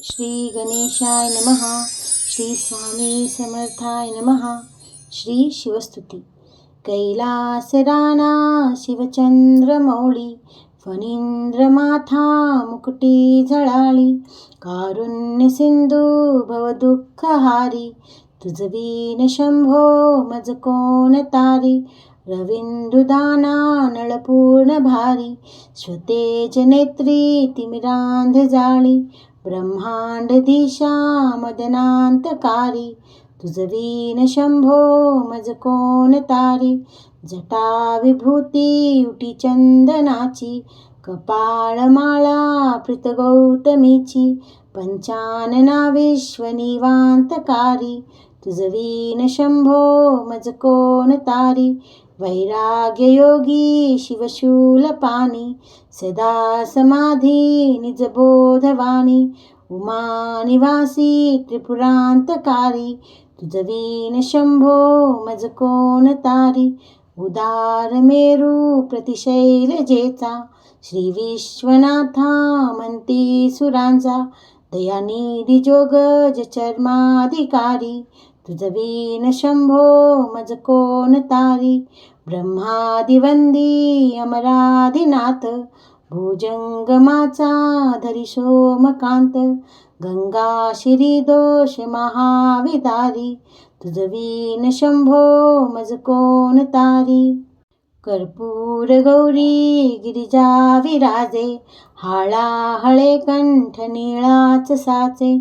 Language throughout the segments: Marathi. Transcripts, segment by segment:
श्री गणेशाय नमः. श्री स्वामी समर्थाय नमः. श्री शिवस्तुती. कैलासराना शिवचंद्रमौळी, फणींद्रमाथा मुकुटी झळाळी, कारुण्य सिंधू भवदुःखहारी, तुझवीन शंभो मज कोण तारी. रविंदुदाना नळपूर्ण भारी, श्वतेज नेत्री तिमिरांध जाळी, ब्रह्मांड दिशा मदनांतकारी, तुझवीन शंभो मज कोण तारी. जटा विभूती उटी चंदनाची, कपाळमाळा प्रीत गौतमीची, पंचानना विश्वनिवांतकारी, तुझवीन शंभो मज कोण तारी. वैराग्य योगी शिवशूलपाणी, सदा समाधी निजबोधवाणी, उमा निवासी त्रिपुरांतकारी, तुझवीन शंभो मज कोण तारी. उदार मेरू प्रतिशैल जेचा, श्री विश्वनाथा म्हणती सुरांचा, दयानिधी जोगज चर्माधिकारी, तुझवीन शंभो मज कोण तारी. ब्रह्मादिवंदी अमराधिनाथ, भुजंगमाचा धरी सोमकांत, गंगा शिरी दोष महाविदारी, तुझवीन शंभो मज कोण तारी. कर्पूर गौरी गिरिजा विराजे, हाळाहळे कंठ निळाच साचे,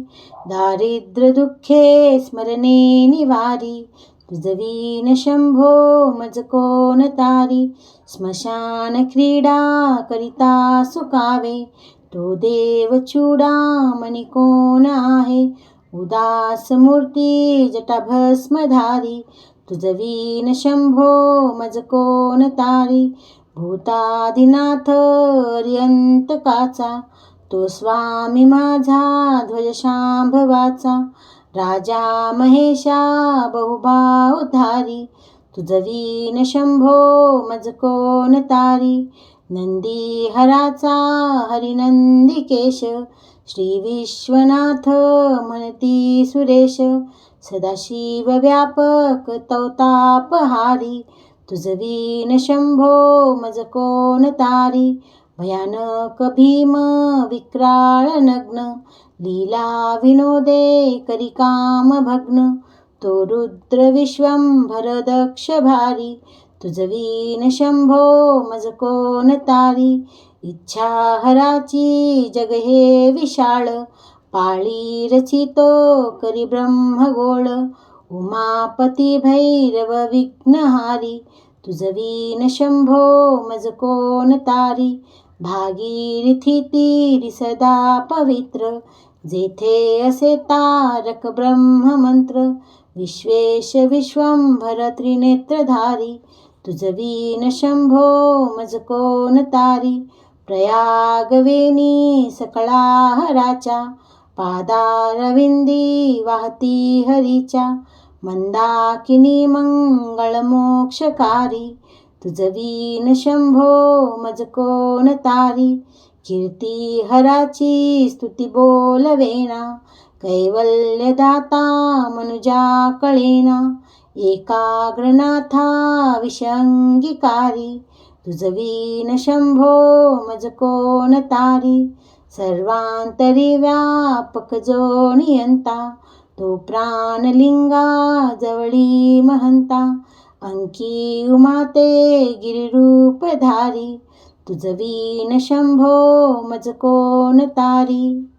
दारिद्र्य दुःखे स्मरणे निवारी, तुझवीन शंभो मज कोण तारी. स्मशान क्रीडा करिता सुकावे, तो देव चूडामणी कोण आहे. उदास मूर्ती जटा भस्मधारी, तुझवीन शंभो मज कोण तारी. भूतादिनाथ अर्यंतकाचा, तो स्वामी माझा ध्वज शांभवाचा, राजा महेशा बहुभावधारी, तुझवीन शंभो मज कोण तारी. नंदी हराचा हरिनंदिकेश, श्री विश्वनाथ म्हणती सुरेश, सदाशिव व्यापक तवतापहारी, तुझवीन शंभो मज कोण तारी. भयानक भीम विक्राळ नग्न, लीला विनोदे करी काम भग्न, तो रुद्र विश्वंभर दक्ष भारी, तुझवीन शंभो मज कोण तारी. इच्छा हराची जग हे विशाळ, पाळी रचितो करी ब्रह्मगोळ, उमापती भैरव विघ्नहारी, तुझवीन शंभो मज कोण तारी. भागीरथी तीरी सदा पवित्र, जेथे असे तारक ब्रह्ममंत्र, विश्वेश विश्वंभर त्रिनेत्रधारी, तुझवीन शंभो मज कोण तारी. प्रयागवेणी सकळाहराच्या, पादारविंदी वाहती हरीच्या, मंदाकिनी मंगळ मोक्षकारी, तुझवीन शंभो मज कोण तारी. कीर्ती हराची स्तुती बोलवेना, कैवल्यदाता मनुजा कळेना, एकाग्रनाथा विषंगीकारी, तुझवीन शंभो मज कोण तारी. सर्वांतरी व्यापक जो नियंता, तो प्राणलिंगा जवळी महंता, अंकी उमाते गिरिरूपधारी, तुझवीन शंभो मज कोण तारी.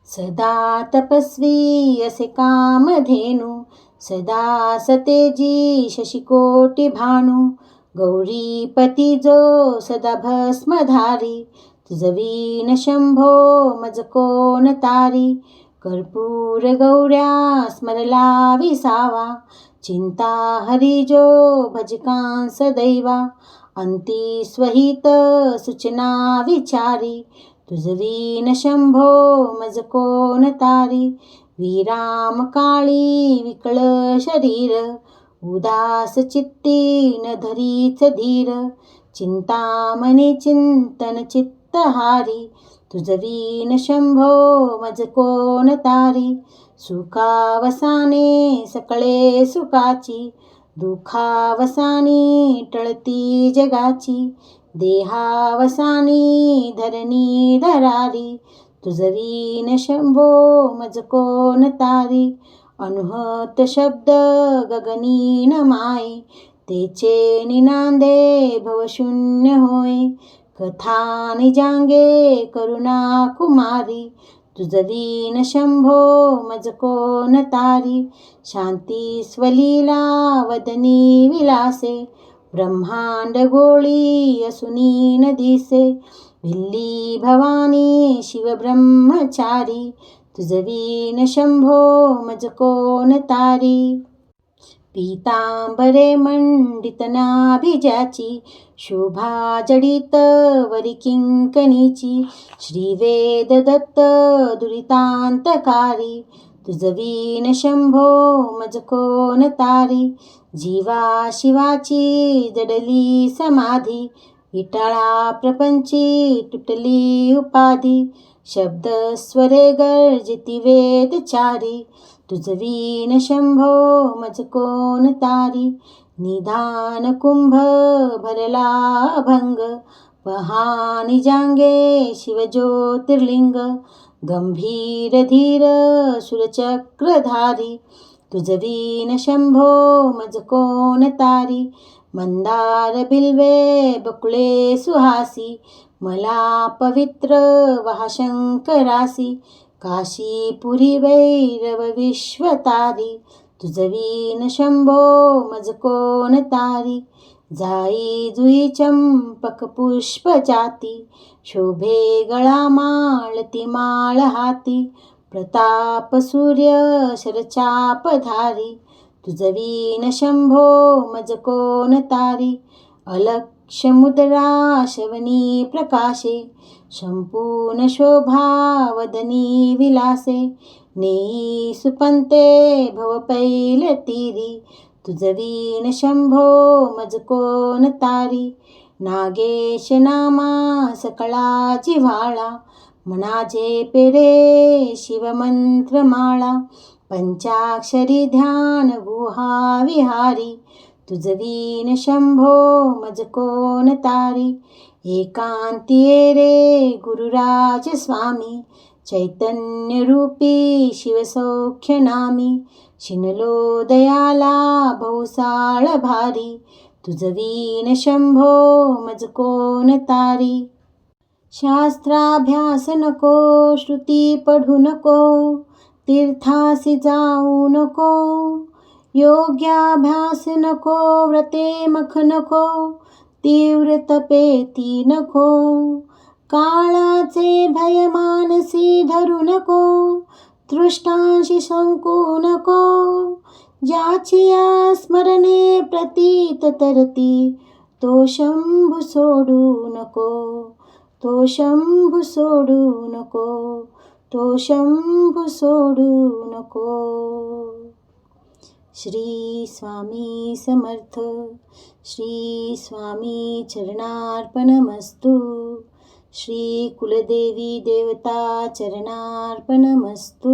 सदा तपस्वी असे कामधेनू, सदा सतेजी शशिकोटी भानू, गौरीपती जो सदा भस्मधारी, तुझवीन शंभो मज कोण तारी. कर्पूर गौऱ्या स्मरला विसावा, चिंता हरी जो भजकांस दैवा, अंती स्वहित सूचना विचारी, तुझवीन शंभो मज कोण तारी. विराम काळी विकळ शरीर, उदास चित्ती न धरीच धीर, चिंतामणी चिंतन चित्तहारी, तुझ वीण शंभो मज कोण तारी. सुखावसाने सकळे सुखाची, दुखावसानी टळती जगाची. देहावसानी धरणी धरारी, तुझ वीण शंभो मज कोण तारी. अनुहत शब्द गगनी न माये, तेचे निनांदे भवशून्य होय. कथा निजांगे करुणा कुमारी, तुझ वीण शंभो मज कोण तारी. शांती स्वलीला वदनी विलासे, ब्रह्मांड गोळी असुनी न दिसे. भिल्ली भवानी शिव ब्रह्मचारी, तुझ वीण शंभो मज कोण तारी. पीतांबरे मंडित नाभिजाची, शोभा जडित वरी किंकणीची. श्रीवेद दत्त दुरितांतकारी, तुझ वीण शंभो मज कोण तारी. जीवा शिवाची जडली समाधी, विटाळा प्रपंची तुटली उपाधी. शब्द स्वरे गर्जिती वेदचारी, तुझ वीण शंभो मज कोण तारी. निधान कुंभ भरला अभंग, पहा निजांगे शिव ज्योतिर्लिंग. गंभीर धीर सुरचक्रधारी, तुझ वीण शंभो मज कोण तारी. मंदार बिल्वे बकुळे सुहासी, मला पवित्र वहा शंकरासी. काशीपुरी भैरव विश्वतारी, तुझ वीण शंभो मज कोण तारी. जाई जुई चंपक पुष्प जाती, शोभे गळा माळती माळ हाती. प्रताप सूर्य शरचापधारी, तुझ वीण शंभो मज कोण तारी. अलक्ष मुद्रा शवनी प्रकाशे, संपूर्ण शोभा वदनी विलासे. नेई सुपंते भव पैल तीरी, तुझ वीण शंभो मज कोण तारी. नागेश नामा सकळा जिव्हाळा, मनाचे पेरे शिवमंत्रमाळा. पंचाक्षरी ध्यान गुहा विहारी, तुझ वीण शंभो मज कोण तारी. एकांती रे गुरुराज स्वामी, चैतन्य रूपी शिवसौख्य नामी. शिनलो दयाला भवसाळ भारी, तुझ वीण शंभो मज कोण तारी. शास्त्राभ्यास नको, श्रुती पढू नको, तीर्थासी जाऊ नको. योग्याभ्यास नको, व्रते मख नको, तीव्र तपेती नको. काळाचे भय मानसी धरू नको, दृष्टांशी शंकू नको. ज्याची या स्मरणे प्रतीत तरती, तो शंभू सोडू नको, तो शंभू सोडू नको, तो शंभू सोडू नको. श्री स्वामी समर्थ. श्री स्वामी चरणार्पणमस्तु. श्री कुलदेवी देवता चरणार्पणमस्तु.